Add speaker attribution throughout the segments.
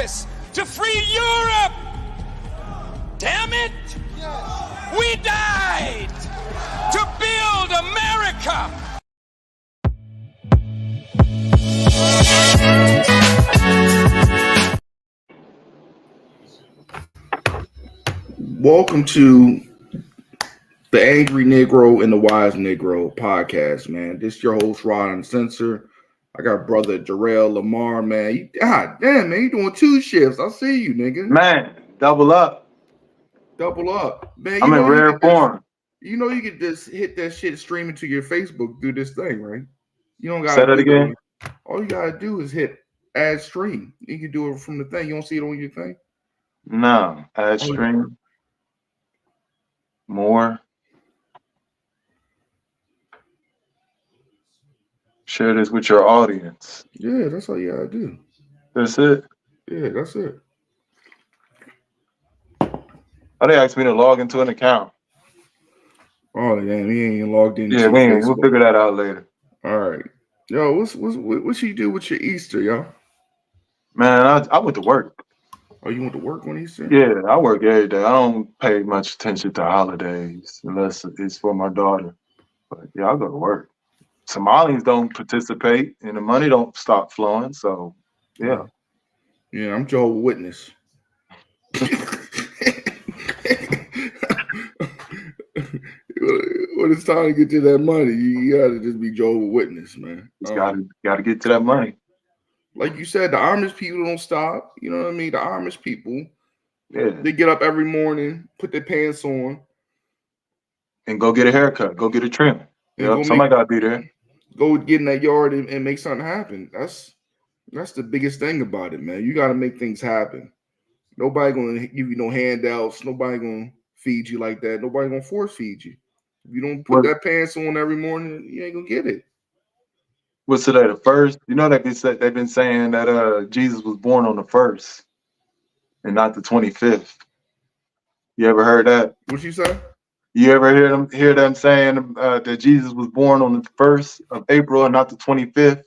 Speaker 1: us to free Europe. Damn it! We died to build America.
Speaker 2: Welcome to the Angry Negro and the Wise Negro podcast, man. This is your host, Rod Uncensored. I got brother Jarrell Lamar, man. God damn, man, you doing 2 shifts. I see you, nigga.
Speaker 3: Man, double up.
Speaker 2: Double up. Man,
Speaker 3: I'm in rare form.
Speaker 2: You know you can just hit that shit streaming to your Facebook through this thing, right? You don't
Speaker 3: Say
Speaker 2: gotta
Speaker 3: that again.
Speaker 2: All you gotta do is hit add stream. You can do it from the thing. You don't see it on your thing?
Speaker 3: No, add stream. More. Share this with your audience.
Speaker 2: Yeah, that's all you gotta do.
Speaker 3: That's it?
Speaker 2: Yeah, that's it.
Speaker 3: Oh, they asked me to log into an account.
Speaker 2: Oh, damn, he ain't logged in.
Speaker 3: Yeah, we'll figure that out later.
Speaker 2: All right. Yo, what you do with your Easter, yo?
Speaker 3: Man, I went to work.
Speaker 2: Oh, you went to work on Easter?
Speaker 3: Yeah, I work every day. I don't pay much attention to holidays unless it's for my daughter. But yeah, I go to work. Somalians don't participate and the money don't stop flowing. So, yeah.
Speaker 2: Yeah, I'm Jehovah's Witness. When it's time to get to that money, you gotta just be Jehovah's Witness, man.
Speaker 3: Just gotta get to that money.
Speaker 2: Like you said, the Amish people don't stop. You know what I mean? The Amish people,
Speaker 3: yeah,
Speaker 2: they get up every morning, put their pants on,
Speaker 3: and go get a haircut, go get a trim. Yep, somebody gotta be there.
Speaker 2: Go get in that yard and make something happen. That's the biggest thing about it, man. You gotta make things happen. Nobody gonna give you no handouts. Nobody gonna feed you like that. Nobody gonna force feed you. If you don't put that pants on every morning, you ain't gonna get it.
Speaker 3: What's today, the 1st? You know that they've been saying that Jesus was born on the 1st and not the 25th. You ever heard that?
Speaker 2: What you say?
Speaker 3: You ever hear them saying that Jesus was born on the 1st of April and not the 25th?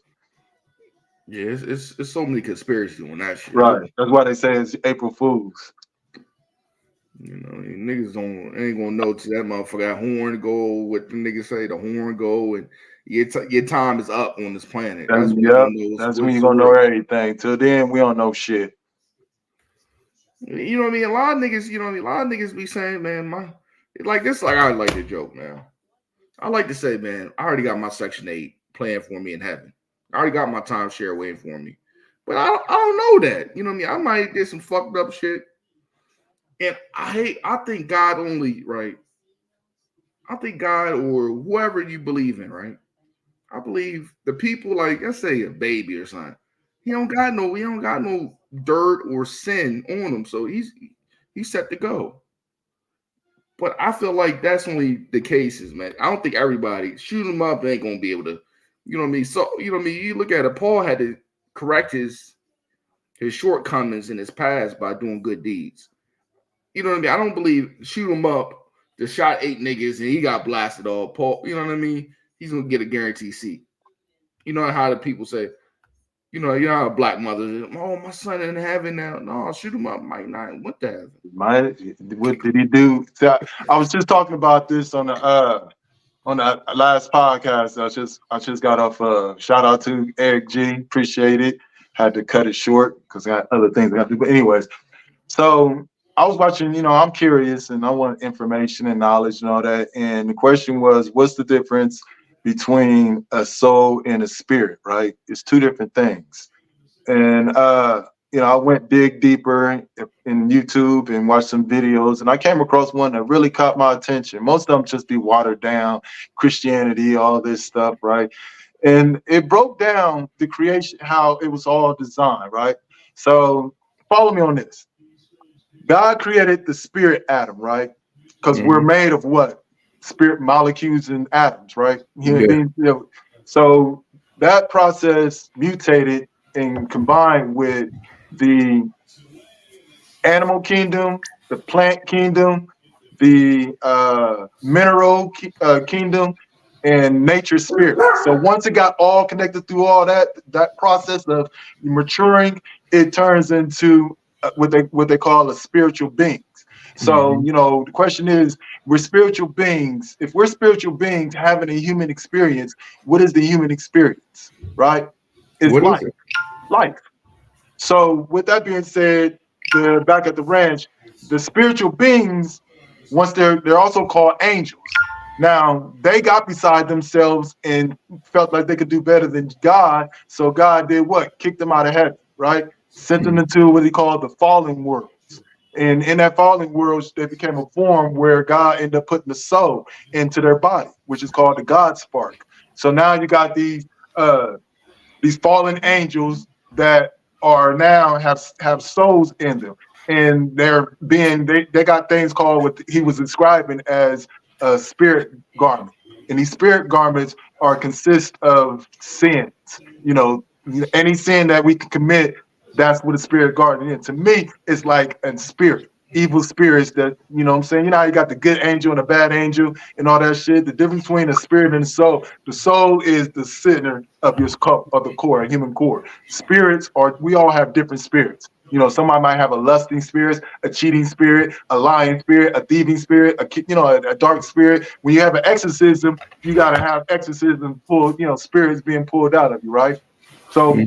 Speaker 2: Yeah, it's so many conspiracies on that shit.
Speaker 3: Right. That's why they say it's April Fools.
Speaker 2: You know, niggas ain't gonna know till that motherfucker horn go. What the niggas say, the horn go, and your time is up on this planet.
Speaker 3: That's when you're gonna know everything. Till then, we don't know shit.
Speaker 2: You know what I mean? A lot of niggas be saying, man, like I like to joke, man. I like to say, man, I already got my Section 8 playing for me in heaven. I already got my timeshare waiting for me. But I don't know that. You know what I mean? I might did some fucked up shit. And I think God only, right? I think God or whoever you believe in, right? I believe the people, like, let's say a baby or something. He don't got no dirt or sin on him. So he's set to go. But I feel like that's only the cases, man. I don't think everybody shoot him up ain't gonna be able to, you know what I mean? So, you know what I mean? You look at it, Paul had to correct his shortcomings in his past by doing good deeds. You know what I mean? I don't believe shoot him up, just shot 8 niggas and he got blasted all. Paul, you know what I mean? He's gonna get a guaranteed seat. You know how the people say, you know how black mothers, oh, my son in heaven now. No, shoot him up, might not. What the hell?
Speaker 3: What did he do? So I was just talking about this on the last podcast. I just got off. Shout out to Eric G. Appreciate it. Had to cut it short because I got other things I got to do. But anyways, so I was watching. You know, I'm curious and I want information and knowledge and all that. And the question was, what's the difference between a soul and a spirit? Right? It's 2 different things. And I went dig deeper in YouTube and watched some videos, and I came across one that really caught my attention. Most of them just be watered down, Christianity, all this stuff, right? And it broke down the creation, how it was all designed, right? So follow me on this. God created the spirit atom, right? Because we're made of what? Spirit molecules and atoms, right? So that process mutated and combined with the animal kingdom, the plant kingdom, the mineral kingdom, and nature spirit. So once it got all connected through all that process of maturing, it turns into what they call a spiritual beings. So the question is, we're spiritual beings. If we're spiritual beings having a human experience, what is the human experience? Right? It's
Speaker 2: What
Speaker 3: life.
Speaker 2: is it?
Speaker 3: Life. So with that being said, back at the ranch, the spiritual beings, once they're also called angels. Now they got beside themselves and felt like they could do better than God. So God did what? Kicked them out of heaven, right? Sent them into what he called the fallen worlds. And in that fallen world, they became a form where God ended up putting the soul into their body, which is called the God spark. So now you got these fallen angels that are now have souls in them, and they got things called what he was describing as a spirit garment, and these spirit garments consist of sins. Any sin that we can commit, that's what a spirit garment is. To me, it's like a spirit. Evil spirits that, what I'm saying? How you got the good angel and a bad angel and all that shit. The difference between a spirit and a soul. The soul is the center of your of the core, a human core. Spirits we all have different spirits. Somebody might have a lusting spirit, a cheating spirit, a lying spirit, a thieving spirit, a dark spirit. When you have an exorcism, you got to have exorcism spirits being pulled out of you, right? So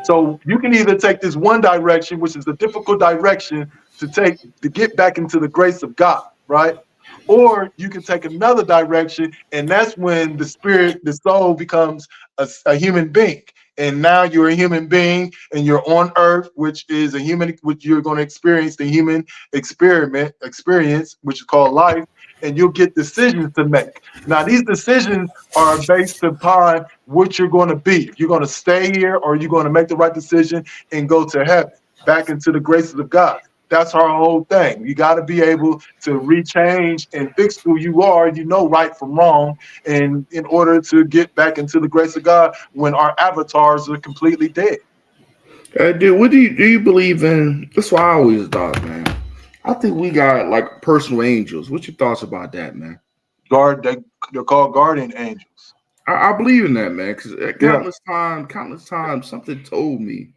Speaker 3: So you can either take this one direction, which is a difficult direction to get back into the grace of God, right? Or you can take another direction, and that's when the soul becomes a human being. And now you're a human being, and you're on earth, which is which you're going to experience the human experience, which is called life, and you'll get decisions to make. Now, these decisions are based upon what you're going to be. If you're going to stay here, or you're going to make the right decision and go to heaven, back into the graces of God. That's our whole thing. You got to be able to rechange and fix who you are, right from wrong, and in order to get back into the grace of God when our avatars are completely dead.
Speaker 2: Dude, what do you believe in? That's what I always thought, man. I think we got like personal angels. What's your thoughts about that, man?
Speaker 3: They're called guardian angels.
Speaker 2: I believe in that, man, because countless times, something told me.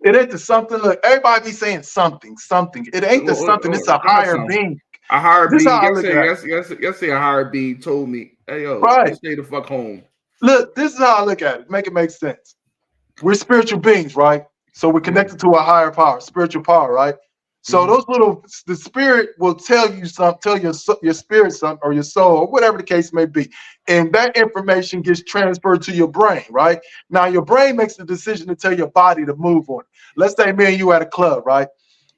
Speaker 3: It ain't the something. Look, everybody be saying something. It ain't the something. It's a higher being.
Speaker 2: A higher being. Let's say a higher being told me, "Hey, yo, stay the fuck home."
Speaker 3: Look, this is how I look at it. Make it make sense. We're spiritual beings, right? So we're connected to a higher power, spiritual power, right? So the spirit will tell you something, tell your spirit something, or your soul, or whatever the case may be. And that information gets transferred to your brain, right? Now your brain makes the decision to tell your body to move on it. Let's say me and you at a club, right?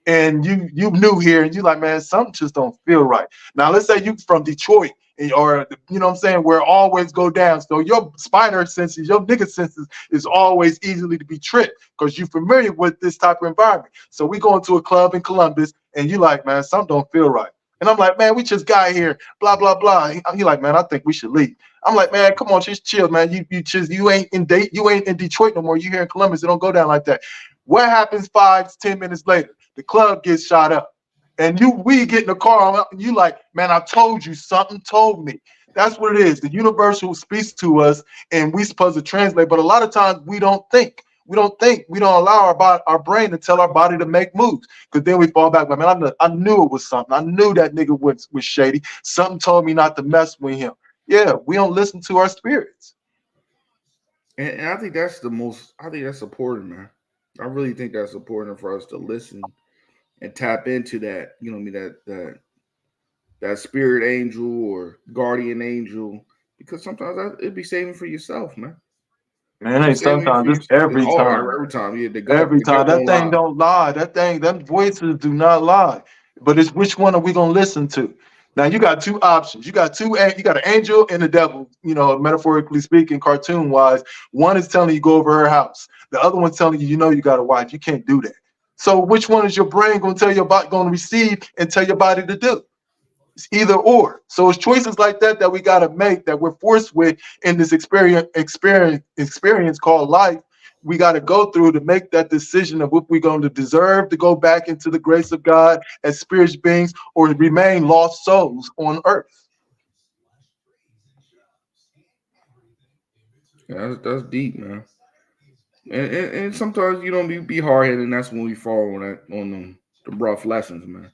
Speaker 3: And you new here, and you like, man, something just don't feel right. Now let's say you from Detroit, or where it always go down. So your spider senses, your nigga senses is always easily to be tricked because you're familiar with this type of environment. So we go into a club in Columbus, and you like, man, something don't feel right. And I'm like, man, we just got here, blah blah blah. He like, man, I think we should leave. I'm like, man, come on, just chill, man. You ain't in Detroit no more. You here in Columbus. It don't go down like that. What happens 5 to 10 minutes later? The club gets shot up. And we get in the car, and you like, man, I told you, something told me. That's what it is. The universal speaks to us, and we supposed to translate. But a lot of times we don't think. We don't allow our brain to tell our body to make moves. Because then we fall back. Like, man, I knew it was something. I knew that nigga was shady. Something told me not to mess with him. Yeah, we don't listen to our spirits.
Speaker 2: And I think that's that's important, man. I really think that's important for us to listen and tap into that, that spirit angel or guardian angel, because sometimes it'd be saving for yourself, man.
Speaker 3: Man, ain't sometimes, it's every time.
Speaker 2: Every time, yeah.
Speaker 3: Every time. That thing don't lie. Them voices do not lie. But it's which one are we gonna listen to? Now you got two options. You got an angel and a devil, metaphorically speaking, cartoon wise. One is telling you go over her house. The other one's telling you, you got a wife. You can't do that. So which one is your brain going to tell your body, going to receive and tell your body to do? It's either or. So it's choices like that we got to make, that we're forced with in this experience called life. We got to go through to make that decision of what we're going to deserve to go back into the grace of God as spiritual beings, or remain lost souls on earth.
Speaker 2: Yeah, that's deep, man. And sometimes you don't be hard headed, and that's when we fall on the rough lessons, man.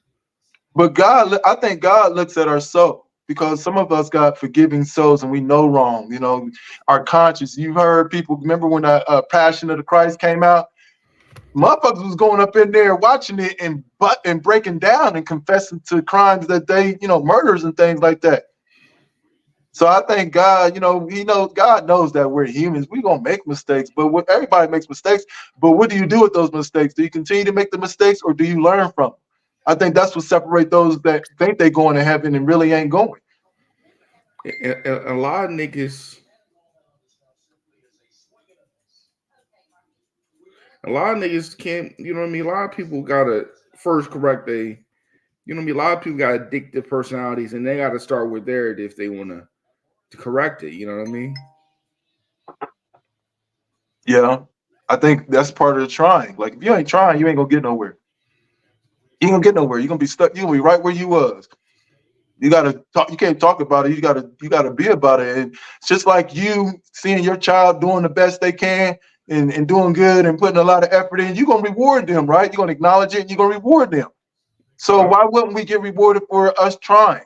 Speaker 3: But God, I think God looks at our soul because some of us got forgiving souls and we know wrong. You know, our conscience. You heard people remember when Passion of the Christ came out. Motherfuckers was going up in there watching it and breaking down and confessing to crimes that they, murders and things like that. So I think God, God knows that we're humans. We're gonna make mistakes, but everybody makes mistakes. But what do you do with those mistakes? Do you continue to make the mistakes or do you learn from them? I think that's what separates those that think they're going to heaven and really ain't going.
Speaker 2: A lot of niggas. A lot of niggas can't, you know what I mean? A lot of people gotta first correct a lot of people got addictive personalities and they gotta start with theirs if they wanna to correct it, you know what I mean?
Speaker 3: Yeah. I think that's part of the trying. Like if you ain't trying, you ain't gonna get nowhere. You ain't gonna get nowhere. You're gonna be stuck, you're gonna be right where you was. You gotta talk, you can't talk about it, you gotta be about it. And it's just like you seeing your child doing the best they can and doing good and putting a lot of effort in, you're gonna reward them, right? You're gonna acknowledge it and you're gonna reward them. So why wouldn't we get rewarded for us trying?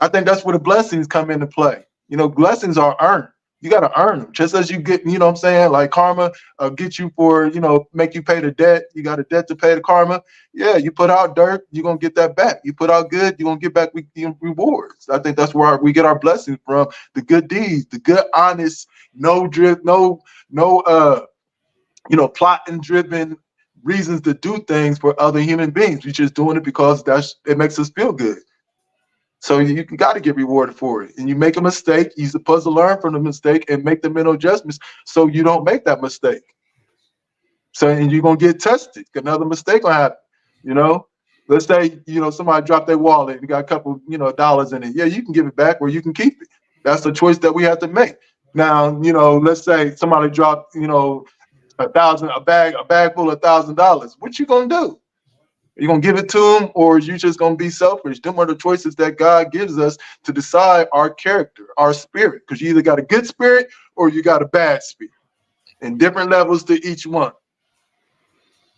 Speaker 3: I think that's where the blessings come into play. Blessings are earned. You got to earn them. Just as you get, what I'm saying? Like karma get you for, make you pay the debt. You got a debt to pay the karma. Yeah, you put out dirt, you're going to get that back. You put out good, you're going to get back rewards. I think that's where we get our blessings from. The good deeds, the good, honest, no drip, no, plotting driven reasons to do things for other human beings. We're just doing it because it makes us feel good. So you got to get rewarded for it. And you make a mistake, you're supposed to learn from the mistake and make the mental adjustments so you don't make that mistake. So and you're gonna get tested. Another mistake will happen. Let's say somebody dropped their wallet and you got a couple dollars in it. Yeah, you can give it back or you can keep it. That's the choice that we have to make. Now, let's say somebody dropped a bag full of $1,000. What you gonna do? You gonna give it to them, or you just gonna be selfish? Them are the choices that God gives us to decide our character, our spirit. Because you either got a good spirit or you got a bad spirit, and different levels to each one.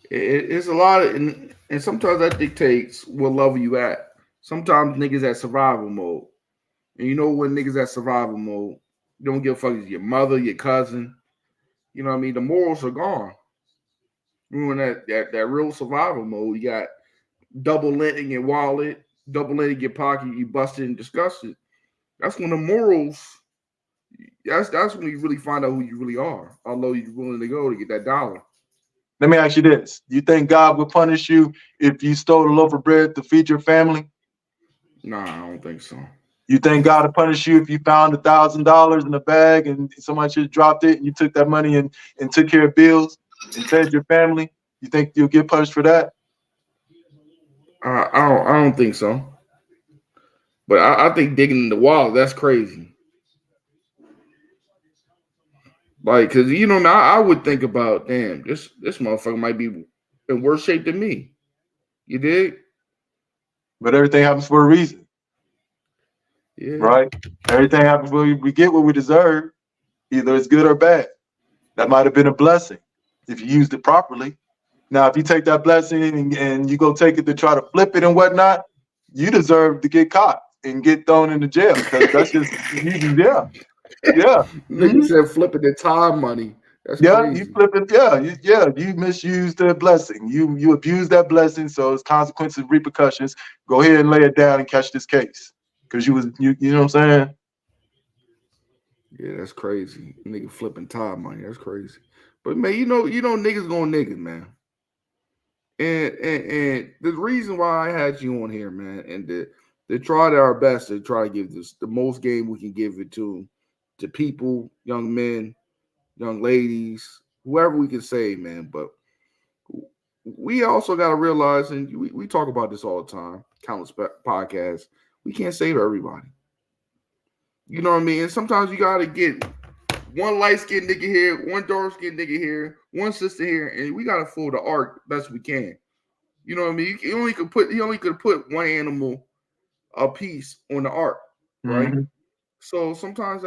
Speaker 2: It's a lot of, and sometimes that dictates what level you at. Sometimes niggas at survival mode, and when niggas at survival mode, you don't give a fuck if your mother, your cousin. You know what I mean? The morals are gone. When that real survival mode, you got double lint in your wallet, double lint in your pocket, you busted and disgusted. That's when the morals. That's when you really find out who you really are. Although you're willing to go to get that dollar.
Speaker 3: Let me ask you this: you think God would punish you if you stole a loaf of bread to feed your family?
Speaker 2: Nah, I don't think so.
Speaker 3: You think God would punish you if you found $1,000 in a bag and somebody just dropped it and you took that money and took care of bills and fed your family? You think you'll get punished for that?
Speaker 2: I don't think so. But I think digging in the wallet, that's crazy. Like, cause I would think about, damn, this motherfucker might be in worse shape than me. You dig?
Speaker 3: But everything happens for a reason.
Speaker 2: Yeah.
Speaker 3: Right? Everything happens when we get what we deserve. Either it's good or bad. That might have been a blessing if you used it properly. Now, if you take that blessing and you go take it to try to flip it and whatnot, you deserve to get caught and get thrown into jail because that's just yeah.
Speaker 2: Nigga said flipping the time money. That's crazy.
Speaker 3: You flip it. You misused the blessing. You abused that blessing, so it's consequences, repercussions. Go ahead and lay it down and catch this case because you know what I'm saying.
Speaker 2: Yeah, that's crazy. Nigga flipping time money. That's crazy. But man, niggas going niggas, man. And the reason why I had you on here, man, and to try our best to try to give this the most game we can give it to people, young men, young ladies, whoever we can save, man. But we also got to realize, and we talk about this all the time, countless podcasts, we can't save everybody. You know what I mean? And sometimes you got to get one light-skinned nigga here, one dark-skinned nigga here, one sister here, and we got to fool the arc best we can. You know what I mean? He only could put one animal a piece on the arc, right? Mm-hmm. So sometimes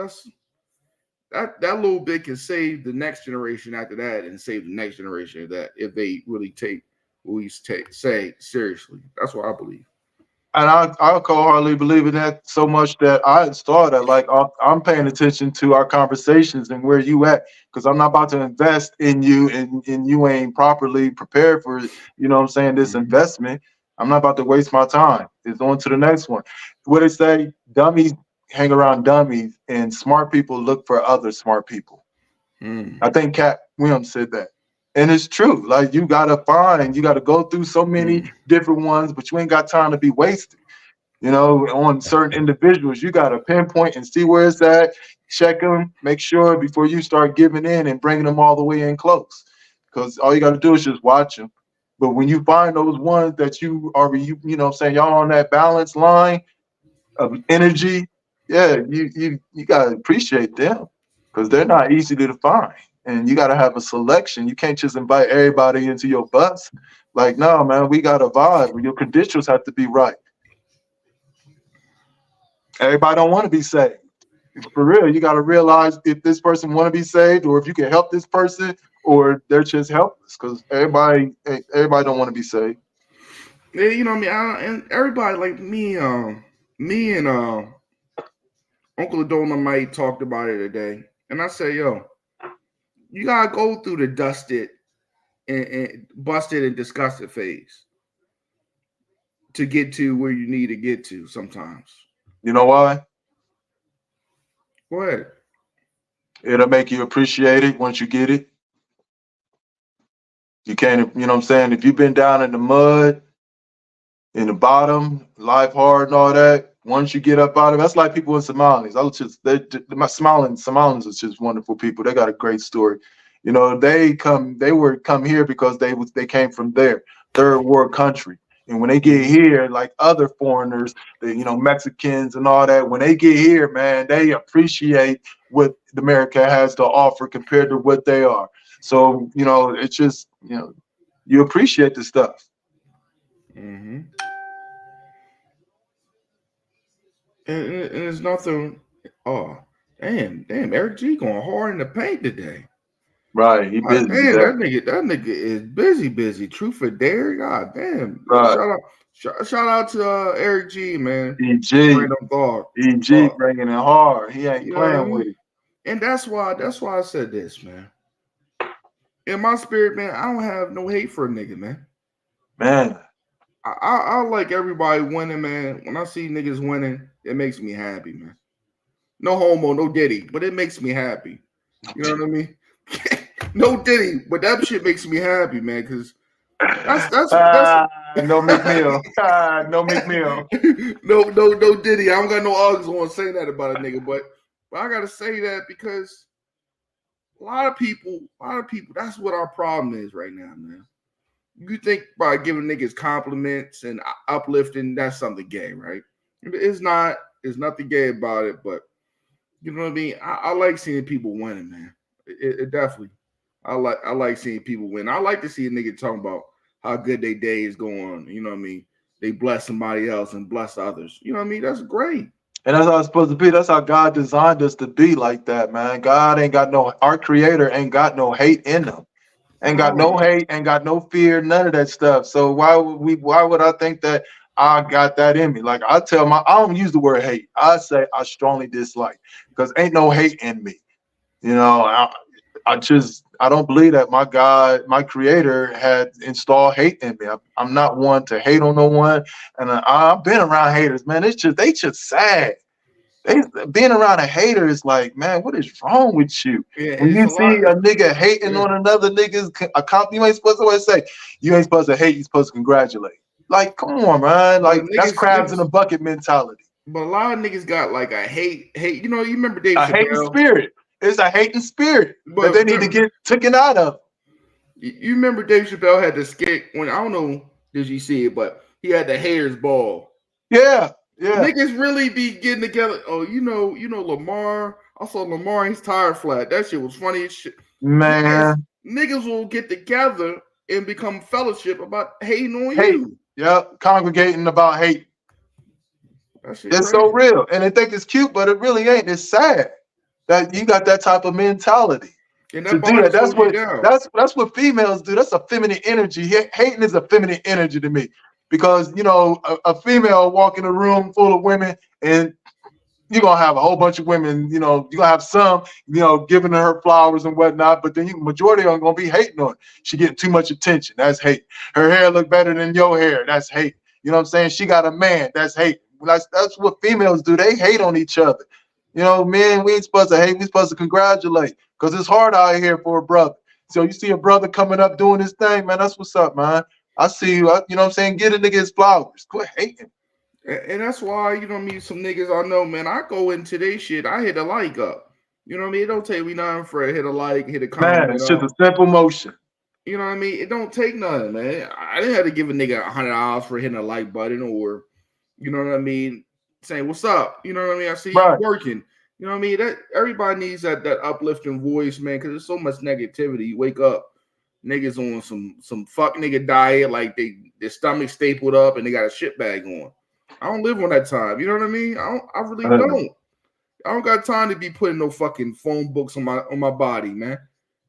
Speaker 2: that little bit can save the next generation after that, and save the next generation of that if they really take what we say seriously. That's what I believe.
Speaker 3: And I wholeheartedly believe in that so much that I installed that. Like I'm paying attention to our conversations and where you at, because I'm not about to invest in you and you ain't properly prepared for, you know what I'm saying, this investment. I'm not about to waste my time. It's on to the next one. What they say, dummies hang around dummies and smart people look for other smart people. I think Cat Williams said that. And it's true. Like you gotta go through so many different ones, but you ain't got time to be wasted. You know, on certain individuals, you gotta pinpoint and see where it's at, check them, make sure before you start giving in and bringing them all the way in close. Because all you gotta do is just watch them. But when you find those ones that you know what I'm saying, y'all on that balance line of energy, yeah, you gotta appreciate them because they're not easy to find. And you got to have a selection. You can't just invite everybody into your bus. Like, no, man, we got to vibe. Your credentials have to be right. Everybody don't want to be saved. For real, you got to realize if this person want to be saved, or if you can help this person, or they're just helpless. Because everybody don't want to be saved.
Speaker 2: Yeah, you know what I mean. And everybody like me and Uncle Dolomite talked about it today, and I say, yo, you gotta go through the dusted and busted and disgusted phase to get to where you need to get to sometimes.
Speaker 3: You know why?
Speaker 2: Go ahead.
Speaker 3: It'll make you appreciate it once you get it. You can't, you know what I'm saying? If you've been down in the mud, in the bottom, life hard and all that, once you get up out of it, that's like people in Somalis. Somalians are just wonderful people. They got a great story. You know, they come here because they came from their third world country. And when they get here, like other foreigners, Mexicans and all that, when they get here, man, they appreciate what America has to offer compared to what they are. So, it's just, you appreciate the stuff.
Speaker 2: Mm-hmm. And there's nothing. Oh, damn! Eric G going hard in the paint today.
Speaker 3: Right, he busy.
Speaker 2: Damn, that nigga is busy. Truth or dare, god damn.
Speaker 3: Right.
Speaker 2: Shout out to Eric G, man.
Speaker 3: EG bringing it hard. He ain't playing with it.
Speaker 2: And that's why I said this, man. In my spirit, man, I don't have no hate for a nigga, man.
Speaker 3: Man.
Speaker 2: I like everybody winning, man. When I see niggas winning, it makes me happy, man. No homo, no Diddy, but it makes me happy. You know what I mean? No Diddy, but that shit makes me happy, man. Because that's
Speaker 3: no McNeil. No McNeil.
Speaker 2: no Diddy. I don't got no Uggs on saying that about a nigga, but I gotta say that because a lot of people. That's what our problem is right now, man. You think by giving niggas compliments and uplifting, that's something gay, right? It's not. There's nothing gay about it, but you know what I mean? I like seeing people winning, man. It definitely. I like seeing people win. I like to see a nigga talking about how good their day is going. You know what I mean? They bless somebody else and bless others. You know what I mean? That's great.
Speaker 3: And that's how it's supposed to be. That's how God designed us to be like that, man. God ain't got our creator ain't got no hate in them. Ain't got no hate, ain't got no fear, none of that stuff. So why would I think that I got that in me? Like I don't use the word hate. I say I strongly dislike because ain't no hate in me. I don't believe that my God, my creator had installed hate in me. I'm not one to hate on no one. And I've been around haters, man. They just sad. Being around a hater is like, man, what is wrong with you?
Speaker 2: Yeah,
Speaker 3: when you see a nigga hating on another nigga's account, you ain't supposed to always say, you ain't supposed to hate, you're supposed to congratulate. Like, come on, man. Like, that's crabs in a bucket mentality.
Speaker 2: But a lot of niggas got like a hate. You remember Dave Chappelle?
Speaker 3: A hating spirit. It's a hating spirit that they need to get taken out of.
Speaker 2: You remember Dave Chappelle had the skit when, I don't know, did you see it, but he had the haters ball.
Speaker 3: Yeah. Yeah.
Speaker 2: Niggas really be getting together. Oh, you know Lamar. I saw Lamar and his tire flat. That shit was funny as shit.
Speaker 3: Man.
Speaker 2: Niggas will get together and become fellowship about hating on you.
Speaker 3: Yep. Congregating about hate. It's
Speaker 2: crazy.
Speaker 3: So real. And they think it's cute, but it really ain't. It's sad. that you got that type of mentality
Speaker 2: And
Speaker 3: to
Speaker 2: that
Speaker 3: do that.
Speaker 2: body slows you down.
Speaker 3: That's what females do. That's a feminine energy. Hating is a feminine energy to me, because you know a female walk in a room full of women, and you're gonna have a whole bunch of women. You know, you're gonna have some, you know, giving her flowers and whatnot, but then majority of them gonna be hating on her. She getting too much attention. That's hate. Her hair look better than your hair. That's hate. You know what I'm saying? She got a man. That's hate. That's what females do. They hate on each other. You know, men, we ain't supposed to hate. We supposed to congratulate, because it's hard out here for a brother. So you see a brother coming up doing his thing, man. That's what's up, man. I see you. You know what I'm saying? Get a nigga his flowers. Quit hating.
Speaker 2: And that's why, you know what I mean, some niggas I know, man, I go into their shit, I hit a like up. You know what I mean? It don't take me nothing for a hit a like, hit a comment.
Speaker 3: Man, it's just a simple motion.
Speaker 2: You know what I mean? It don't take nothing, man. I didn't have to give a nigga $100 for hitting a like button, or, you know what I mean, saying, what's up? You know what I mean? I see you working. You know what I mean? That everybody needs that uplifting voice, man, because there's so much negativity. You wake up, niggas on some fuck nigga diet, like their stomach stapled up and they got a shit bag on. I don't live on that time. You know what I mean? I really don't. I don't got time to be putting no fucking phone books on my body, man.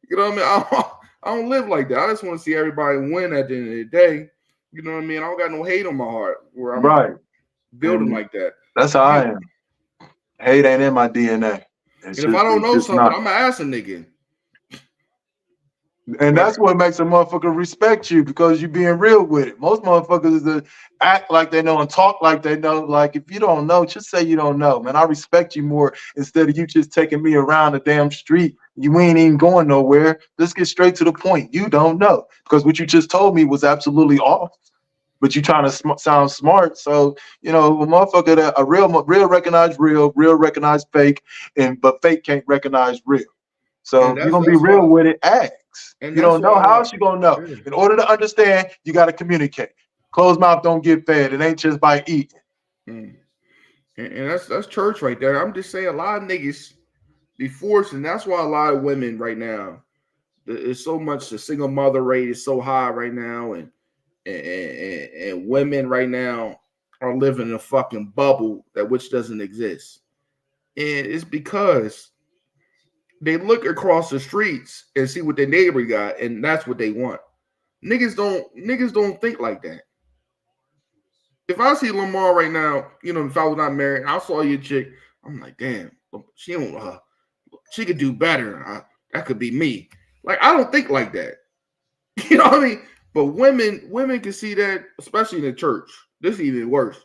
Speaker 2: You know what I mean? I don't live like that. I just want to see everybody win at the end of the day. You know what I mean? I don't got no hate on my heart where I'm building like that.
Speaker 3: That's how I am. Hate ain't in my DNA.
Speaker 2: And if I don't know something, I'm gonna ask a nigga.
Speaker 3: And that's what makes a motherfucker respect you, because you being real with it. Most motherfuckers act like they know and talk like they know. Like, if you don't know, just say you don't know, man. I respect you more, instead of you just taking me around the damn street. You ain't even going nowhere. Let's get straight to the point. You don't know, because what you just told me was absolutely off. But you trying to sound smart. So, you know, a motherfucker that a real recognize real recognize fake, but fake can't recognize real. So you're gonna be real with it. Ask. You don't know, how else you gonna know? In order to understand, you got to communicate. Closed mouth don't get fed. It ain't just by eating.
Speaker 2: And that's church right there. I'm just saying, a lot of niggas be forced, and that's why a lot of women right now, there's so much, the single mother rate is so high right now, and women right now are living in a fucking bubble which doesn't exist. And it's because they look across the streets and see what their neighbor got, and that's what they want. Niggas don't think like that. If I see Lamar right now, you know, if I was not married, I saw your chick, I'm like, damn, she could do better. That could be me. Like, I don't think like that. You know what I mean? But women can see that, especially in the church. This is even worse.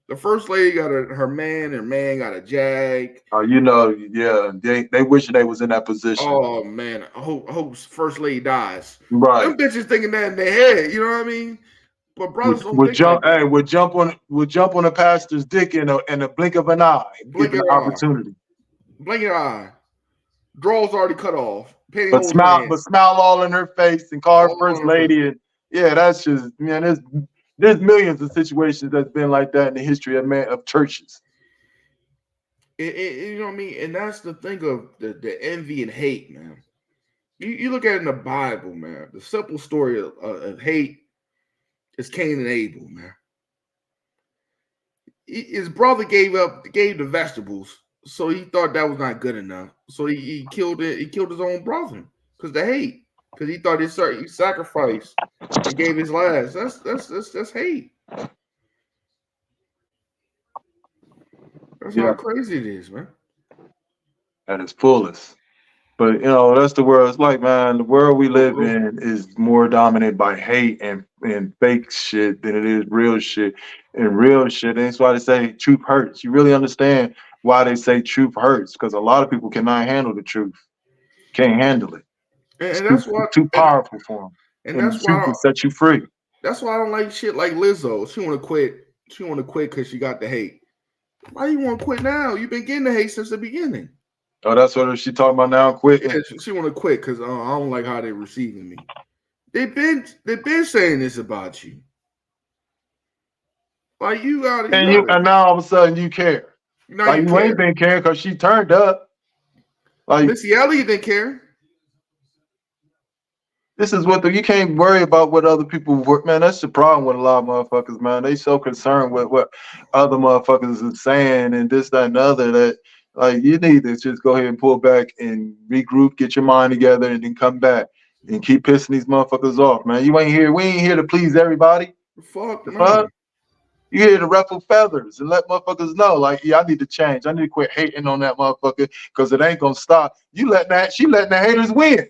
Speaker 2: The first lady got her man got a Jag.
Speaker 3: Oh, you know, yeah, they wish they was in that position.
Speaker 2: Oh man, I hope first lady dies.
Speaker 3: Right.
Speaker 2: Them bitches thinking that in their head, you know what I mean? But brothers
Speaker 3: would jump on a pastor's dick in a blink of an eye. Give an opportunity.
Speaker 2: Blink of an eye. Drawers already cut off.
Speaker 3: But smile all in her face and call her first lady. And yeah, that's just, man, there's millions of situations that's been like that in the history of churches.
Speaker 2: You know what I mean? And that's the thing of the envy and hate, man. You look at it in the Bible, man. The simple story of hate is Cain and Abel, man. His brother gave the vegetables, so he thought that was not good enough. So he killed it. He killed his own brother because the hate. Because he thought he sacrificed and gave his last. That's hate. That's how crazy it is, man.
Speaker 3: At its fullest. But, you know, that's the world. It's like, man, the world we live in is more dominated by hate and fake shit than it is real shit. And real shit, that's why they say truth hurts. You really understand why they say truth hurts, because a lot of people cannot handle the truth. Can't handle it.
Speaker 2: And that's why
Speaker 3: too powerful for them.
Speaker 2: And that's why
Speaker 3: can set you free.
Speaker 2: That's why I don't like shit like Lizzo. She want to quit. She want to quit because she got the hate. Why you want to quit now? You've been getting the hate since the beginning.
Speaker 3: Oh, that's what she talking about now. Quit.
Speaker 2: Yeah, she want to quit because I don't like how they're receiving me. They've been saying this about you. Like you got it.
Speaker 3: And now all of a sudden you care.
Speaker 2: Now
Speaker 3: you ain't been caring because she turned up. Like
Speaker 2: Missy Elliott didn't care.
Speaker 3: This is what you can't worry about what other people work, man. That's the problem with a lot of motherfuckers, man. They so concerned with what other motherfuckers are saying and this, that, and the other that Like you need to just go ahead and pull back and regroup, get your mind together, and then come back and keep pissing these motherfuckers off, man. You ain't here. We ain't here to please everybody.
Speaker 2: Fuck
Speaker 3: The
Speaker 2: no.
Speaker 3: fuck? You here to ruffle feathers and let motherfuckers know, like, yeah, I need to change. I need to quit hating on that motherfucker because it ain't gonna stop. She letting the haters win.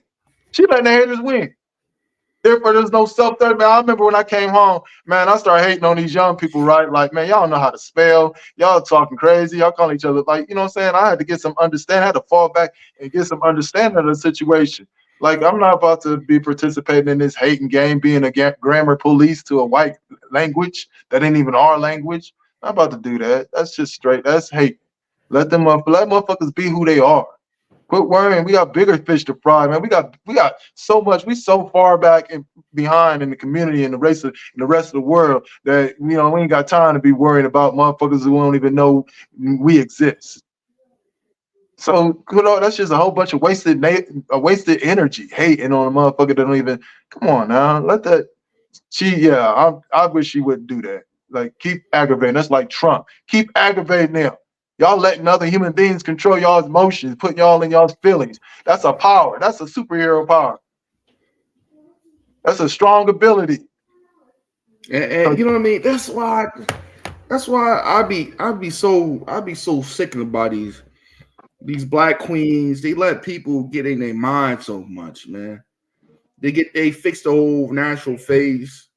Speaker 3: She letting the haters win. Therefore, there's no self-doubt, man. I remember when I came home, man, I started hating on these young people, right? Like, man, y'all don't know how to spell. Y'all talking crazy. Y'all calling each other, like, you know what I'm saying? I had to get some understanding. I had to fall back and get some understanding of the situation. Like, I'm not about to be participating in this hating game, being a grammar police to a white language that ain't even our language. I'm not about to do that. That's just straight. That's hate. Let motherfuckers be who they are. Quit worrying. We got bigger fish to fry, man. We got so much. We so far back and behind in the community and the rest of the world that we ain't got time to be worrying about motherfuckers who don't even know we exist. So that's just a whole bunch of wasted energy, hating on a motherfucker that don't even. Come on now, let that. I wish she wouldn't do that. Like, keep aggravating. That's like Trump. Keep aggravating them. Y'all letting other human beings control y'all's emotions, putting y'all in y'all's feelings. That's a power. That's a superhero power. That's a strong ability.
Speaker 2: And you know what I mean? That's why I'd be so sickened about these black queens. They let people get in their mind so much, man. They fix the whole natural face.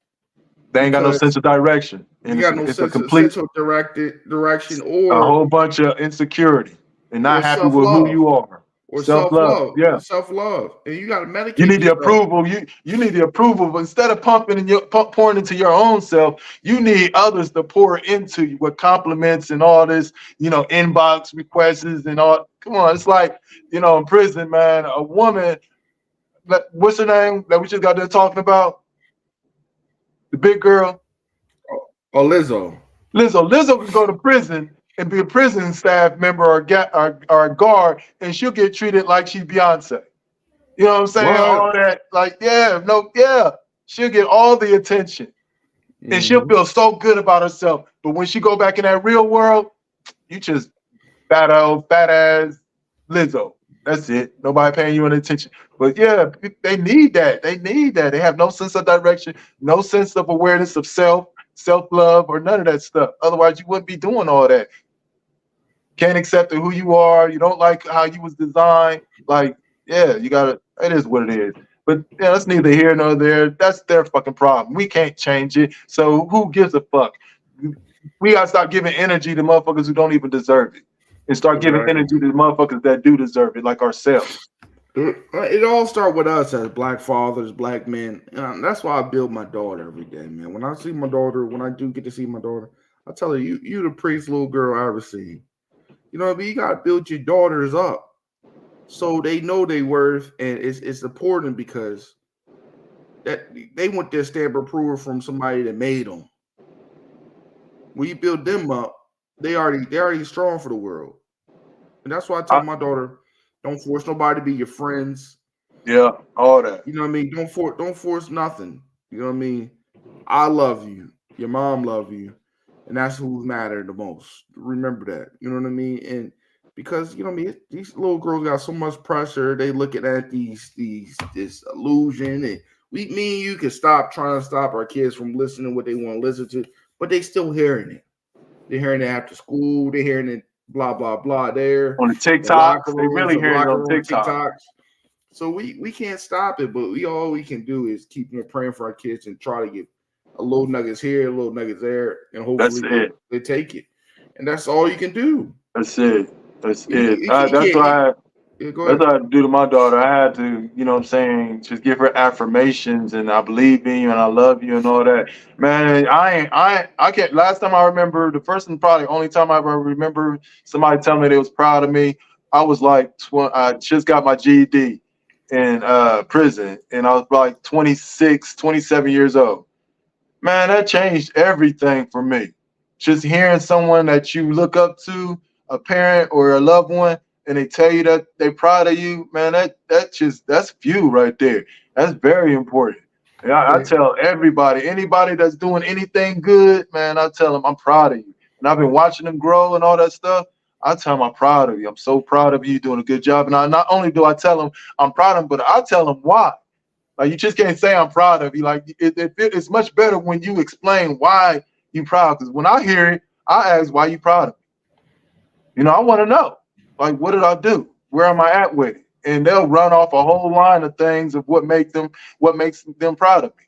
Speaker 3: They ain't got no sense of direction.
Speaker 2: And you got no sense of direction or
Speaker 3: a whole bunch of insecurity and not happy with who you are.
Speaker 2: Or self-love.
Speaker 3: Yeah.
Speaker 2: Self-love. And you got to medicate.
Speaker 3: You need the approval. You need the approval. But instead of pouring into your own self, you need others to pour into you with compliments and all this, inbox requests and all. Come on. It's like, in prison, man, a woman, what's her name that we just got there talking about? The big girl.
Speaker 2: Oh, Lizzo.
Speaker 3: Lizzo can go to prison and be a prison staff member or a guard, and she'll get treated like she's Beyonce. You know what I'm saying? What? All that, she'll get all the attention, and she'll feel so good about herself. But when she go back in that real world, you just fat ass Lizzo. That's it. Nobody paying you any attention. But yeah, they need that. They have no sense of direction, no sense of awareness of self-love, or none of that stuff. Otherwise, you wouldn't be doing all that. Can't accept who you are. You don't like how you was designed. Like, yeah, you gotta. It is what it is. But yeah, that's neither here nor there. That's their fucking problem. We can't change it. So who gives a fuck? We gotta stop giving energy to motherfuckers who don't even deserve it, and start giving energy to the motherfuckers that do deserve it, like ourselves.
Speaker 2: It all starts with us as black fathers, black men. That's why I build my daughter every day, man. When I see my daughter, when I do get to see my daughter, I tell her, you the prettiest little girl I ever seen. You know what I mean? You gotta build your daughters up so they know their worth, and it's important because that they want their stamp of approval from somebody that made them. When you build them up, they're already strong for the world, and that's why I tell my daughter, don't force nobody to be your friends.
Speaker 3: Yeah, all that.
Speaker 2: You know what I mean? Don't force nothing. You know what I mean? I love you. Your mom love you. And that's who matter the most. Remember that. You know what I mean? And because, you know what I mean, these little girls got so much pressure. They looking at this illusion. And me and you can stop trying to stop our kids from listening to what they want to listen to, but they still hearing it. They're hearing it after school. They're hearing it blah, blah, blah there.
Speaker 3: On the TikTok. They really hearing it on TikTok.
Speaker 2: So we can't stop it, but all we can do is keep on praying for our kids and try to get a little nuggets here, a little nuggets there, and hopefully they take it. And that's all you can do.
Speaker 3: That's it. That's what I had to do to my daughter. I had to, you know what I'm saying, just give her affirmations and I believe in you and I love you and all that. Man, I can't. Last time I remember, the first and probably only time I ever remember somebody telling me they was proud of me, I was like, I just got my GED in prison and I was like 26, 27 years old. Man, that changed everything for me. Just hearing someone that you look up to, a parent or a loved one, and they tell you that they're proud of you, man, that's few right there. That's very important. And I tell everybody, anybody that's doing anything good, man, I tell them I'm proud of you. And I've been watching them grow and all that stuff. I tell them I'm proud of you. I'm so proud of you. You're doing a good job. And not only do I tell them I'm proud of them, but I tell them why. Like, you just can't say I'm proud of you. Like, it's much better when you explain why you're proud. Because when I hear it, I ask, why you proud of me? You know, I want to know. Like, what did I do? Where am I at with it? And they'll run off a whole line of things of what makes them proud of me.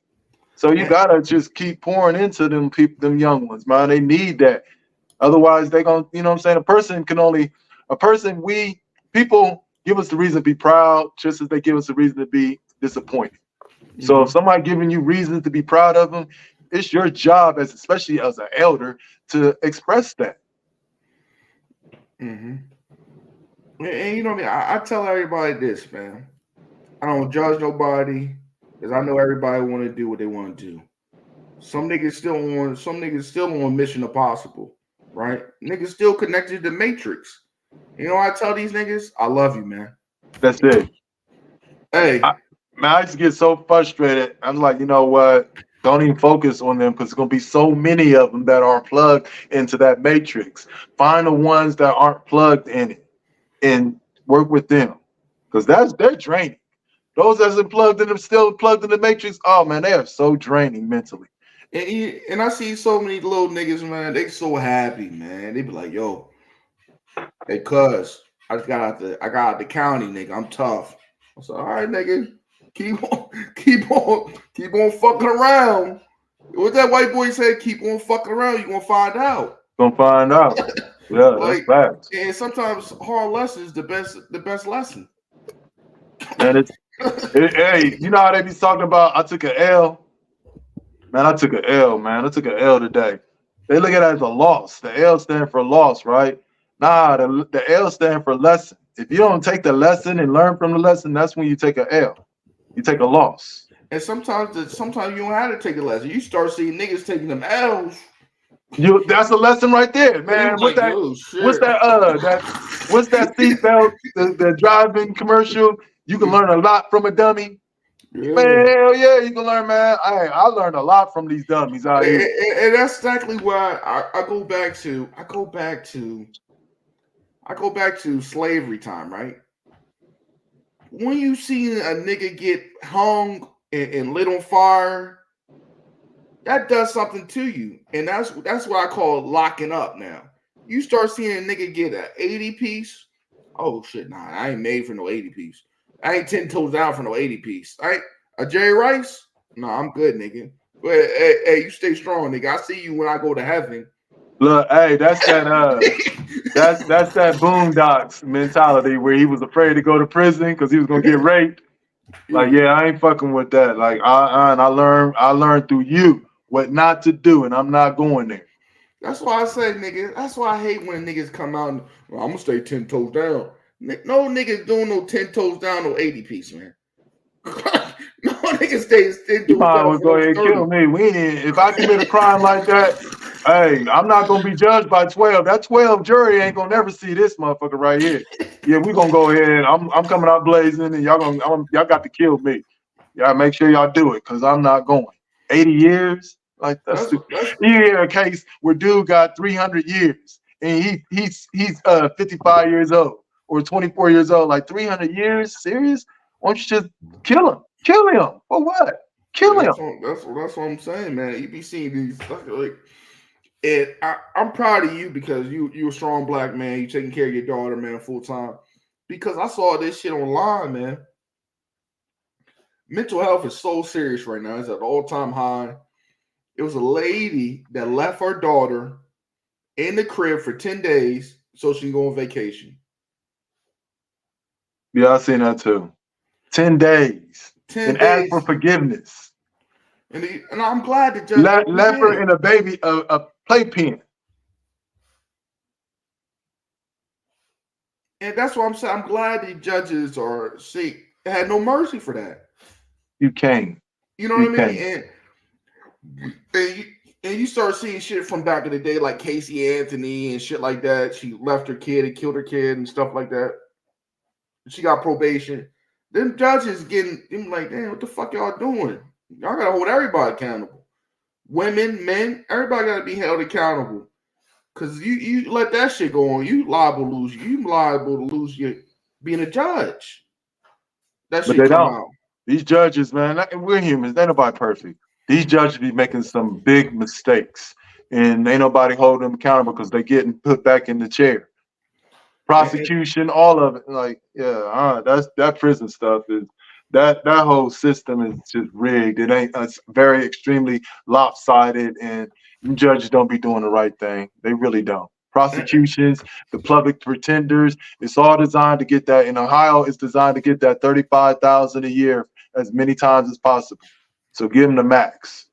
Speaker 3: So you gotta just keep pouring into them people, them young ones, man. They need that. Otherwise, they're gonna, you know what I'm saying? People give us the reason to be proud, just as they give us the reason to be disappointed. Mm-hmm. So if somebody giving you reasons to be proud of them, it's your job, especially as an elder, to express that.
Speaker 2: Mm-hmm. And you know what I mean? I tell everybody this, man. I don't judge nobody because I know everybody want to do what they want to do. Some niggas still on Mission Impossible, right? Niggas still connected to the Matrix. You know, I tell these niggas, I love you, man.
Speaker 3: That's it.
Speaker 2: Hey,
Speaker 3: I just get so frustrated. I'm like, you know what? Don't even focus on them, because there's gonna be so many of them that are plugged into that matrix. Find the ones that aren't plugged in it and work with them, because they're draining. Those that's still plugged in the matrix, oh man, they are so draining mentally.
Speaker 2: And I see so many little niggas, man. They so happy, man. They be like, "Yo, hey, cuz I got out the county, nigga. I'm tough." I said, "All right, nigga, keep on fucking around." What that white boy said, keep on fucking around. You gonna find out.
Speaker 3: Gonna find out. Yeah, like, that's facts.
Speaker 2: And sometimes hard lessons the best lesson.
Speaker 3: And hey, you know how they be talking about? I took an L. Man, I took an L, man. I took an L today. They look at it as a loss. The L stand for loss, right? Nah, the L stand for lesson. If you don't take the lesson and learn from the lesson, that's when you take an L. You take a loss.
Speaker 2: And sometimes you don't have to take a lesson. You start seeing niggas taking them L's.
Speaker 3: That's a lesson right there, man.
Speaker 2: What's that
Speaker 3: seatbelt, the driving commercial? You can learn a lot from a dummy. Yeah. Man, hell yeah, you can learn, man. I learned a lot from these dummies out here.
Speaker 2: And that's exactly why I go back to slavery time, right? When you see a nigga get hung and lit on fire, that does something to you. And that's what I call locking up now. You start seeing a nigga get an 80 piece. Oh shit, nah, I ain't made for no 80 piece. I ain't 10 toes down for no 80 piece. Right? A Jerry Rice? No, I'm good, nigga. But hey, you stay strong, nigga. I see you when I go to heaven.
Speaker 3: Look, hey, that's that that's that Boondocks mentality where he was afraid to go to prison because he was gonna get raped. Like, yeah, I ain't fucking with that. Like, I learned through you what not to do, and I'm not going there.
Speaker 2: That's why I say, nigga. That's why I hate when niggas come out and, well, I'm gonna stay 10 toes down. No niggas doing no 10 toes down, no 80 piece, man. No niggas stay 10 toes down. You might
Speaker 3: as well go ahead and kill me. If I commit a crime like that, hey, I'm not gonna be judged by 12. That 12 jury ain't gonna never see this motherfucker right here. Yeah, we gonna go ahead. I'm coming out blazing, and y'all got to kill me. Y'all make sure y'all do it, because I'm not going. 80 years? Like, that's you hear a case where dude got 300 years and he's 55 years old or 24 years old. Like, 300 years? Serious? Why don't you just kill him? Kill him. For what? Kill him.
Speaker 2: That's what I'm saying, man. You be seeing these like, and I'm proud of you because you a strong black man. You taking care of your daughter, man, full time. Because I saw this shit online, man. Mental health is so serious right now. It's at an all-time high. It was a lady that left her daughter in the crib for 10 days so she can go on vacation.
Speaker 3: Yeah, I seen that too. 10 days.
Speaker 2: 10
Speaker 3: and
Speaker 2: days.
Speaker 3: Ask for forgiveness.
Speaker 2: And I'm glad the judge
Speaker 3: left her in a playpen.
Speaker 2: And that's what I'm saying. I'm glad the judges had no mercy for that.
Speaker 3: You can't.
Speaker 2: You know what I mean? And you start seeing shit from back in the day, like Casey Anthony and shit like that. She left her kid and killed her kid and stuff like that. She got probation. Them judges getting like, damn, what the fuck y'all doing? Y'all gotta hold everybody accountable. Women, men, everybody gotta be held accountable. Because you let that shit go on, you liable to lose your being a judge. That
Speaker 3: But
Speaker 2: shit
Speaker 3: they
Speaker 2: come
Speaker 3: don't.
Speaker 2: out.
Speaker 3: These judges, man, we're humans. Ain't nobody perfect. These judges be making some big mistakes, and ain't nobody holding them accountable because they getting put back in the chair. Prosecution, all of it. Like, yeah, that's that prison stuff is that whole system is just rigged. It ain't. It's very extremely lopsided, and judges don't be doing the right thing. They really don't. Prosecutions, the public pretenders, it's all designed to get that. In Ohio, it's designed to get that 35,000 a year as many times as possible. So give them the max.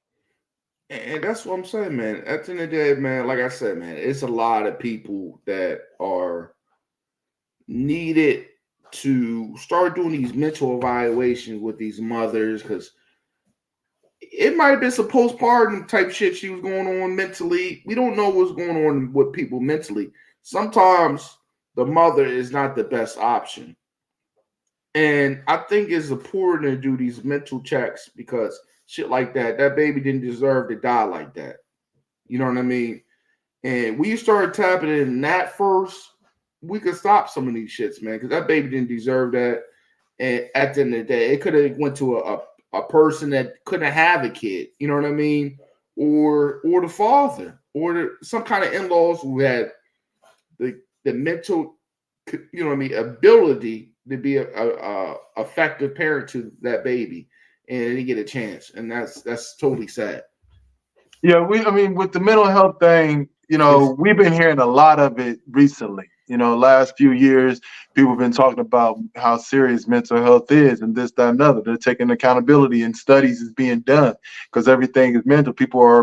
Speaker 2: And that's what I'm saying, man. At the end of the day, man, like I said, man, it's a lot of people that are needed to start doing these mental evaluations with these mothers because it might have been some postpartum type shit she was going on mentally. We don't know what's going on with people mentally. Sometimes the mother is not the best option. And I think it's important to do these mental checks because shit like that baby didn't deserve to die like that. You know what I mean? And we started tapping in that first, we could stop some of these shits, man, because that baby didn't deserve that. And at the end of the day, it could have went to a person that couldn't have a kid, you know what I mean? Or the father, or some kind of in-laws who had the mental, you know what I mean, ability to be a effective parent to that baby, and they didn't get a chance, and that's totally sad.
Speaker 3: Yeah, I mean, with the mental health thing, we've been hearing a lot of it recently. Last few years, people have been talking about how serious mental health is and this, that, and other. They're taking accountability and studies is being done because everything is mental.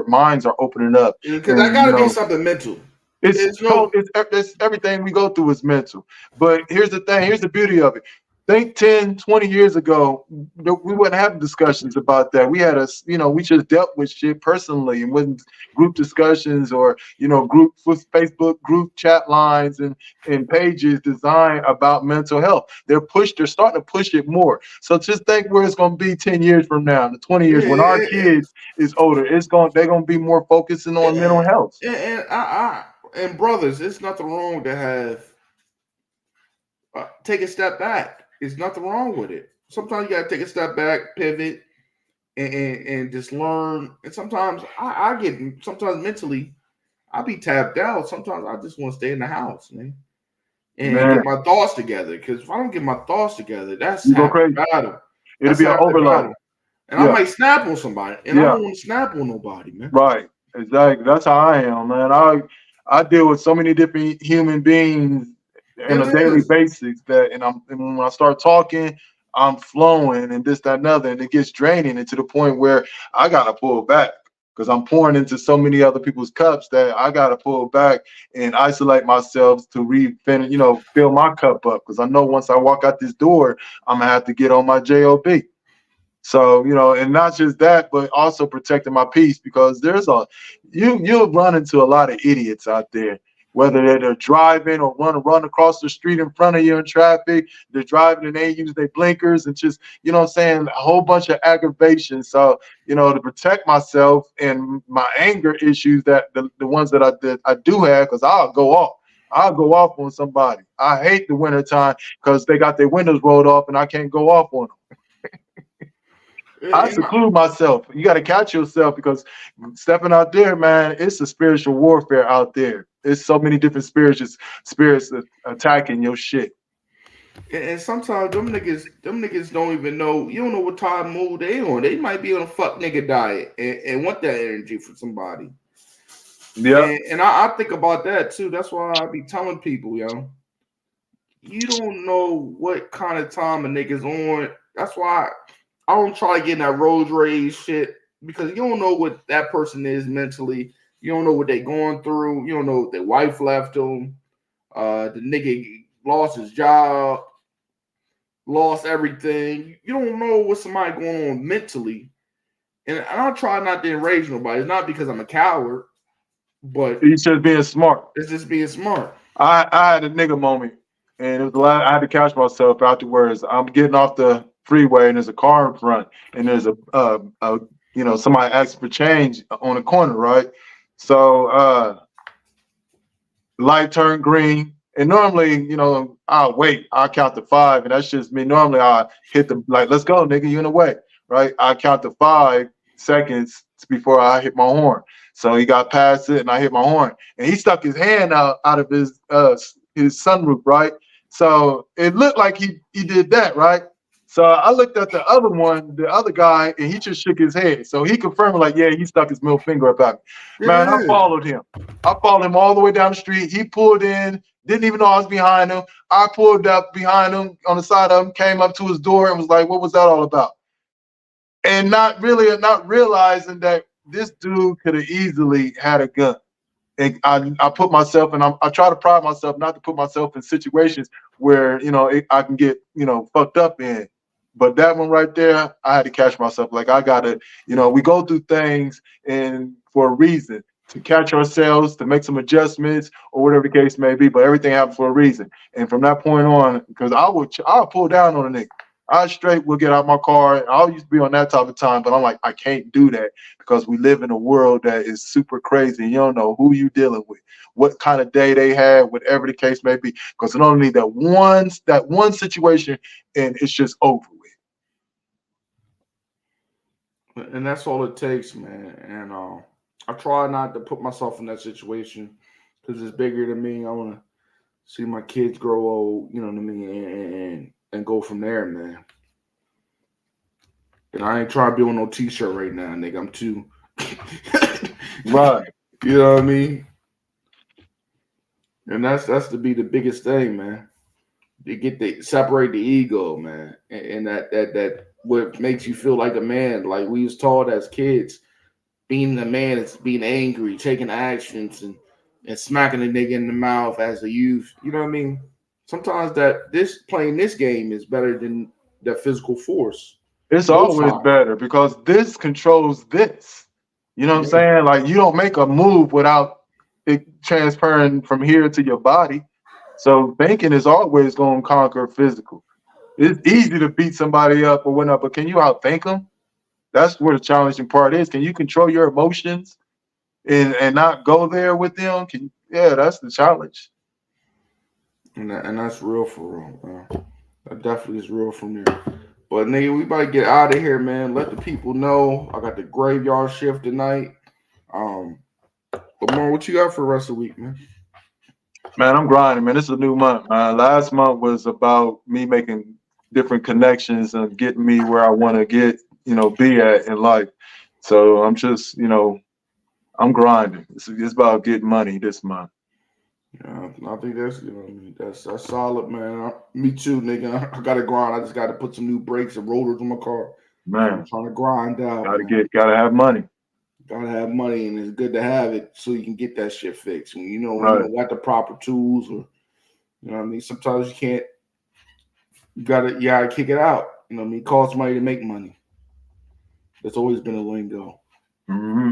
Speaker 3: Minds are opening up.
Speaker 2: Because that got to be something mental.
Speaker 3: It's everything we go through is mental. But here's the thing. Here's the beauty of it. Think 10, 20 years ago, we wouldn't have discussions about that. We had we just dealt with shit personally and wasn't group discussions or, group Facebook group chat lines and pages designed about mental health. They're starting to push it more. So just think where it's going to be 10 years from now, the 20 years when our kids is older, they're going to be more focusing on mental health.
Speaker 2: And brothers, it's nothing wrong to have take a step back. There's nothing wrong with it. Sometimes you gotta take a step back, pivot, and just learn. And sometimes I get mentally, I'll be tapped out. Sometimes I just want to stay in the house, man, and get my thoughts together. Because if I don't get my thoughts together, that's half the battle.
Speaker 3: It'll be an overload.
Speaker 2: And I might snap on somebody, and I don't want to snap on nobody, man.
Speaker 3: Right, exactly. That's how I am, man. I deal with so many different human beings on a daily basis and when I start talking, I'm flowing and this, that, and other, and it gets draining and to the point where I gotta pull back because I'm pouring into so many other people's cups that I gotta pull back and isolate myself to fill my cup up because I know once I walk out this door, I'm gonna have to get on my job. So, and not just that, but also protecting my peace because you'll run into a lot of idiots out there, whether they're driving or run across the street in front of you in traffic. They're driving and they use their blinkers and just, a whole bunch of aggravation. So, to protect myself and my anger issues that the ones that I do have, because I'll go off on somebody. I hate the wintertime because they got their windows rolled off and I can't go off on them. I seclude myself. You got to catch yourself because stepping out there, man, it's a spiritual warfare out there. There's so many different spirits attacking your shit.
Speaker 2: And sometimes them niggas don't even know. You don't know what time mood they on. They might be on a fuck nigga diet and want that energy from somebody. Yeah. And I think about that too. That's why I be telling people, you don't know what kind of time a nigga's on. That's why I don't try to get in that road rage shit because you don't know what that person is mentally. You don't know what they're going through. You don't know if their wife left them. The nigga lost his job, lost everything. You don't know what somebody going on mentally. And I try not to enrage nobody. It's not because I'm a coward, but
Speaker 3: it's just being smart.
Speaker 2: It's just being smart.
Speaker 3: I had a nigga moment, and it was I had to catch myself afterwards. I'm getting off the freeway and there's a car in front and there's somebody asking for change on the corner, right? So light turned green. And normally, I'll count to 5, and that's just me. Normally, I hit the let's go, nigga, you in the way, right? I count to 5 seconds before I hit my horn. So he got past it, and I hit my horn, and he stuck his hand out of his sunroof, right? So it looked like he did that, right? So I looked at the other guy, and he just shook his head. So he confirmed, yeah, he stuck his middle finger up at me. Man, I followed him. I followed him all the way down the street. He pulled in, didn't even know I was behind him. I pulled up behind him on the side of him, came up to his door, and was like, what was that all about? And not realizing that this dude could have easily had a gun. And I put myself, and I try to pride myself not to put myself in situations where, I can get, fucked up in. But that one right there, I had to catch myself. I got to, we go through things and for a reason, to catch ourselves, to make some adjustments or whatever the case may be. But everything happened for a reason. And from that point on, because I'll pull down on a nigga. I straight will get out my car. I used to be on that type of time, but I'm like, I can't do that because we live in a world that is super crazy. You don't know who you dealing with, what kind of day they had, whatever the case may be. Because it only need that one situation, and it's just over with.
Speaker 2: And that's all it takes, man. And I try not to put myself in that situation because it's bigger than me. I want to see my kids grow old, you know what I mean, and go from there, man. And I ain't trying to be on no t-shirt right now, nigga. I'm too
Speaker 3: right.
Speaker 2: You know what I mean? And that's to be the biggest thing, man. To separate the ego, man, and that what makes you feel like a man. Like we was taught as kids, being a man is being angry, taking actions, and smacking a nigga in the mouth as a youth. You know what I mean? Sometimes playing this game is better than the physical force.
Speaker 3: It's always better because this controls this. You know what I'm saying? Like you don't make a move without it transferring from here to your body. So thinking is always going to conquer physical. It's easy to beat somebody up or whatnot, but can you outthink them? That's where the challenging part is. Can you control your emotions and not go there with them? That's the challenge.
Speaker 2: And that's real for real, man. That definitely is real from there. But nigga, we about to get out of here, man. Let the people know. I got the graveyard shift tonight. Lamar, what you got for the rest of the week, man?
Speaker 3: Man, I'm grinding, man. This is a new month. Last month was about me making different connections and getting me where I want to get, be at in life. So I'm just, I'm grinding. It's about getting money this month.
Speaker 2: Yeah, I think that's that's solid, man. Me too, nigga. I gotta grind. I just gotta put some new brakes and rotors on my car.
Speaker 3: Man,
Speaker 2: I'm trying to grind out.
Speaker 3: Gotta have money.
Speaker 2: Gotta have money, and it's good to have it so you can get that shit fixed. When you got the proper tools, or you know what I mean. Sometimes you can't. You gotta kick it out. You know what I mean. It costs money to make money. That's always been a lingo.
Speaker 3: Mm-hmm.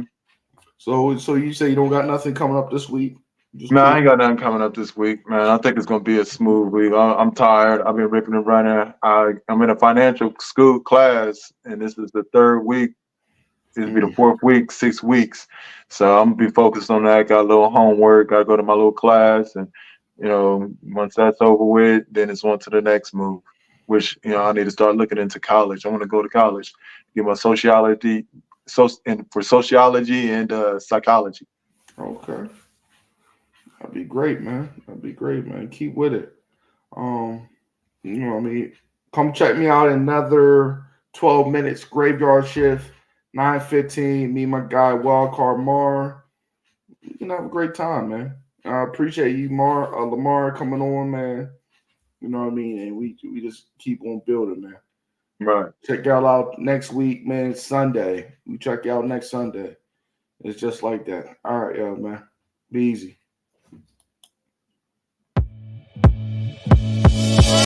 Speaker 2: So you say you don't got nothing coming up this week?
Speaker 3: No, I ain't got nothing coming up this week, man. I think it's gonna be a smooth week. I'm tired. I've been ripping and running. I'm in a financial school class, and this is the 3rd week. This will be the 4th week, 6 weeks. So I'm gonna be focused on that. Got a little homework. Got to go to my little class, and once that's over with, then it's on to the next move. Which I need to start looking into college. I want to go to college, get my sociology, for sociology and psychology.
Speaker 2: Okay. That'd be great, man. Keep with it. Come check me out another 12 minutes graveyard shift, 9:15. Me and my guy Wildcard Mar. You can have a great time, man. I appreciate you, Lamar, coming on, man. You know what I mean? And we just keep on building, man.
Speaker 3: Right.
Speaker 2: Check y'all out next week, man. Sunday. We check you out next Sunday. It's just like that. All right, y'all, man. Be easy.